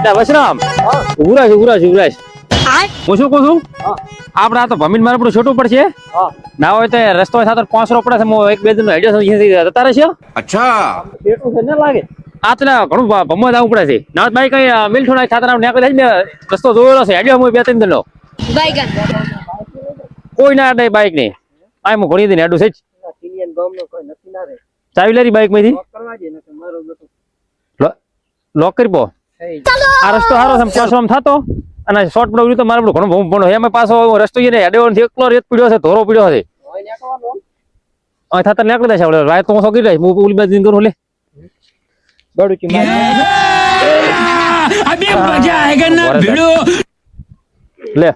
વશરામ ઉરાશ હું શું કહું છું આપડે આ તો ભમીન મારે બધું છોટું પડશે ના હોય તો રસ્તો સાથે 500 પડે છે એક બે દિન નો આઈડિયા જતા રહેશે અચ્છા એટલું છે ને લાગે આ તો ઘણું ભમવા જવું પડે છે ના બાઈક કઈ મિલ થોડા ખાતર નીકળી જાય ને રસ્તો જોયેલો છે આઈડિયા હું 2-3 દિન નો કોઈ ના અડે બાઈક ની આ હું ઘણી દિન હેડું છે ચાવી લેરી બાઈક માંથી લોક કરી પો આ રસ્તો સારો છે પાછો થતો અને શોર્ટ પડ્યું તો મારે ઘણું ભમ ભણો એમાં પાછો રસ્તો એકલો રેત પીડ્યો છે ધોરો પીડ્યો છે થતા નીકળી જશે આપણે રાત તો હું સોગી રહીશ હું ઓલી બાજુ કરું લે ગડું કી અબે મજા આયેગા ના ભીડો લે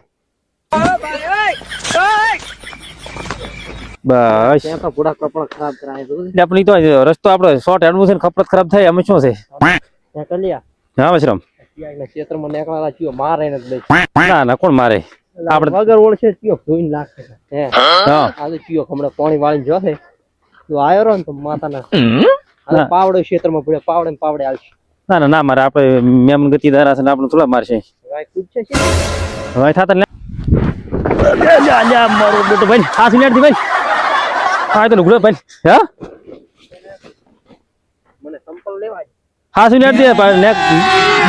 બસ ત્યાં તો પૂરા કપડા ખરાબ કરાય છે આપણી તો રસ્તો આપણો શોર્ટ એડમિશન ખપત ખરાબ થાય અમે શું છે ત્યાં કલિયા હા વશરામ ક્ષેત્રમાં નીકળવા ચિયો મારે ને ના કોણ મારે આપણે વગર ઓળશે ચિયો જોઈને લાગશે હે હા આજે ચિયો હમણાં પાણી વાળીને જોશે તું આયો રો ને તો માતાના આ પાવડો ક્ષેત્રમાં પડ્યો પાવડે આલશે ના ના મારે આપણે મેમન ગતિ દારા છે ને આપણે થોડા મારશે ભાઈ પૂછશે છે ભાઈ થાતા ને જા મારો બેટો ભાઈ આ સિનેટ દી ભાઈ આ તો લુગડો ભાઈ હે મને સંપલ લેવા હા સિનેટ દે ને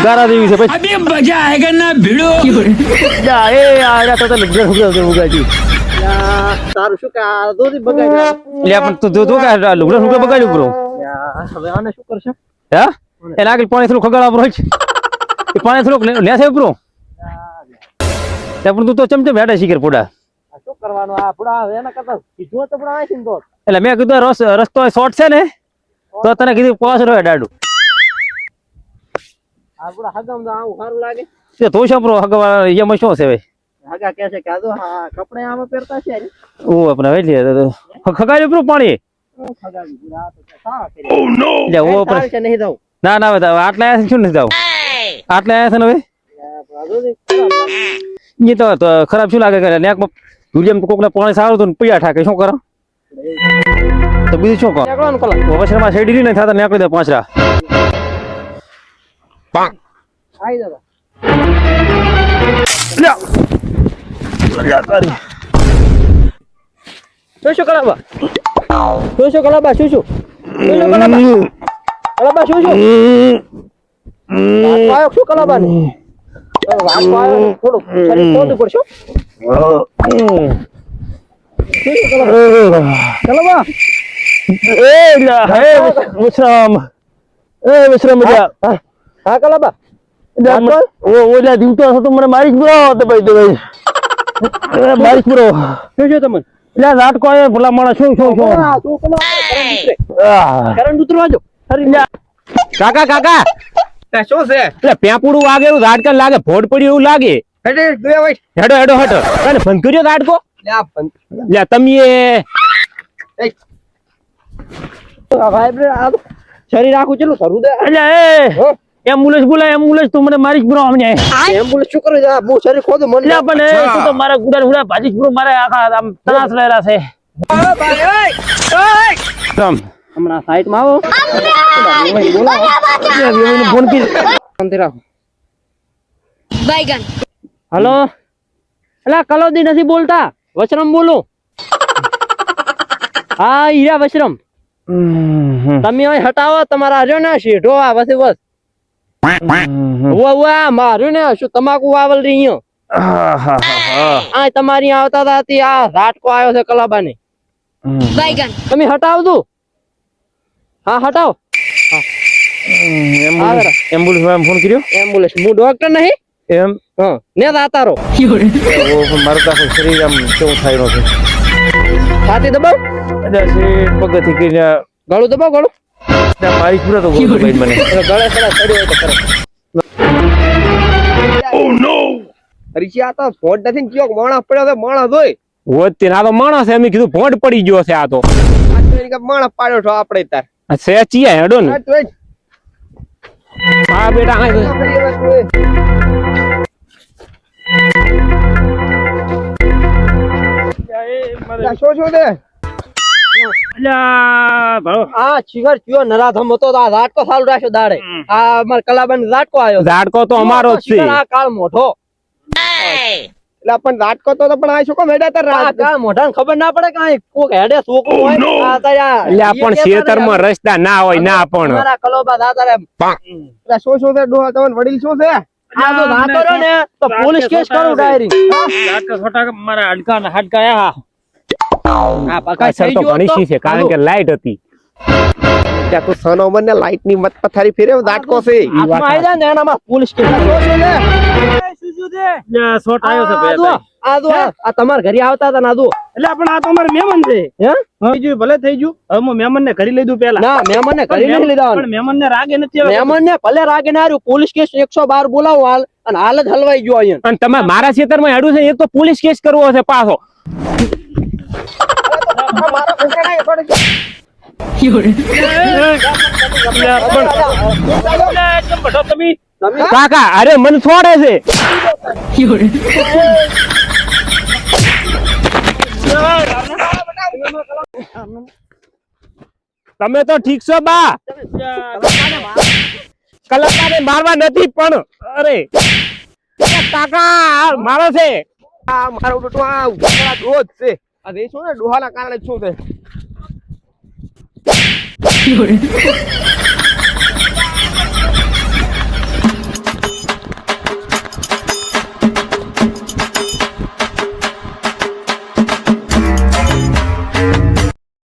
ગારા દેવી છે ભાઈ અબે મજા આયેગા ના ભીડો જા એ આ તો લુગડો ઉગાડી તારું શું કા દોરી બગાડી લે પણ તું કા લુગડો બગાડ્યું બ્રો હવે આને શું કરશે હે એ લાગે પાણી થોડું ખગાડા બ્રો એ પાણી થોડું લેશે બ્રો તે પણ તું તો ચમચમ હેડે શીખર પોડા શું કરવાનું આ પોડા એના કરતા કીધું તો પોડા આઈ તો એટલે મેં કીધું રસ્તો શોર્ટ છે ને તો તને કીધું પાસ રો ડાડું આ પોડા હગમ તો આવું સારું લાગે તે તો શું બ્રો હગવા એમાં શું છે ભાઈ હગા કે છે કે આ તો હા કપડે આમાં પહેરતા છે ઓ આપણે વેલી તો ખગાડ્યું બ્રો પાણી ખગાડ્યું પૂરા તો સાવા કરી ઓ નો લે ઓ પર છે નહીં જાવ ના ના આટલા આયા શું નથી જાવ આટલા આયા છે ને હવે એ તો ખરાબ શું લાગે કે નેક દુલિયમ કોકને પાણી સારું તો પૈયા ઠાકે શું કરો તો બીજું શું કરો નીકળવાનું કલા વશરમાં શેડી નહીં થતા નીકળી દે પાંચરા પાંચ આઈ દાદા શું કલાબા શું કલાબા શું કલાબા શું શું કલાબા ને થોડું શરીર તોડવું પડશે કલાબા વિશ્રામ હા કલાબા ઓલા દીવતો હતો મને મારી જ બરો તો ભાઈ મારી જ બરો શું છે તમને એટલે નાટકો આવે ભલા માણસ શું કરંટ ઉતરવા જો કાકા શું છે એટલે પેપુડું વાગે એવું ઝાડકા લાગે ફોડ પડ્યું એવું લાગે હેડો અને બંધ કર્યો ઝાડકો તમે શરીર આખું ચેલું થરું દે એટલે એમ્બ્યુલન્સ બોલાય એમ્બ્યુલન્સ તું મને મારી જ બ્રો અમને એમ્બ્યુલન્સ શું કરે બહુ શરીર ખોદો મને પણ તું તો મારા ગુડા ભાજી બ્રો મારે આખા આમ ત્રાસ લેલા છે તમ હમણાં સાઈડ માં આવો ફોન કી શાંતિ રાખો બાયગન હેલો એલા કલોદી નથી બોલતા વશરમ બોલો હા હીરા વશરમ તમે અહીં હટાવો તમારા આજો ને શેઠો આ બસ વાહ મારું ને શું તમાકુ વાવલ રહી આ તમારી આવતા હતા આ રાટકો આવ્યો છે કલાબાને તમે હટાવ દો હા હટાવો એમ્બ્યુલન્સ ફોન કર્યો એમ્બ્યુલન્સ હું ડોક્ટર નહીં એમ હા ને દાતારો મારું તો શરીર આમ કેવું થાય રહ્યો છે છાતી દબાવ પગથી કરીને ગળું દબાવ ગળું મારી પૂરા તો મને ગળે ખરા ચડ્યો હોય તો ખરા ઓ નો હરીશી આ તો ફોડ નથી કયો માણસ પડ્યો છે માણસ હોય હોત આ તો માણસ એમ કીધું ફોડ પડી ગયો છે આ તો માણસ પાડ્યો છો આપણે તાર સેચી હેડો ને હા બેટા હા શું દે અલ્યા ભાવ આ ચીગર ચિયો નરાધમ હતો તો આ ઝાટકો સારું રાખ્યો દાડે આ અમાર કલાબેન ઝાટકો આવ્યો ઝાટકો તો અમારો જ છે આ કાળ મોઢો એટલે પણ ઝાટકો તો પણ આ શું કામ હેડ્યા તાર આ કાળ મોઢાને ખબર ના પડે કે આ કોક હેડે છોકરું હોય આ તારા એટલે પણ ખેતરમાં રસ્તા ના હોય ના પણ મારા કલોબા દાતારે એટલે શું છે ડોહા તમને વડીલ શું છે આ તો ધાતો રહ્યો ને તો પોલીસ કેસ કરું ડાયરી ઝાટકા છોટા મારા હાડકા આયા આ પકાઈ અસર થઈ તો ગયો ઘણી તો શી છે કારણ કે લાઈટ હતી ત્યાં તો સનોમર ને લાઈટ ની મત પથારી ફેરે ઝાટકો છે હાથમાં આવી જાય ને એનામાં પોલીસ કેસ શોટ આવ્યો છે આ તમારા ઘરે આવતા હતા ને આ જો એટલે પણ આ તો અમારે મહેમાન છે હે થઈ ગયું ભલે થઈ ગયું હવે હું મહેમાન ને ઘરે લઈ દઉં પેલા ના મહેમાન ને ઘરે નહીં લીધા પણ મહેમાન ને રાગે નથી હવે. મહેમાન ને ભલે રાગે ના આવ્યું પોલીસ કેસ 112 બોલાવો હાલ અને હાલ જ હલવાઈ ગયો અહીંયા અને તમે મારા ખેતરમાં હેડું છે એ તો પોલીસ કેસ કરવો છે પાછો કાકા અરે મને છોડે છે તમે તો ઠીક છો બા કલાકારે મારવા નથી પણ અરે કાકા મારો છે આ મારો બેટો આ ઉભા રોજ છે આ દેશો ને ડોહાના કારણે જ શું છે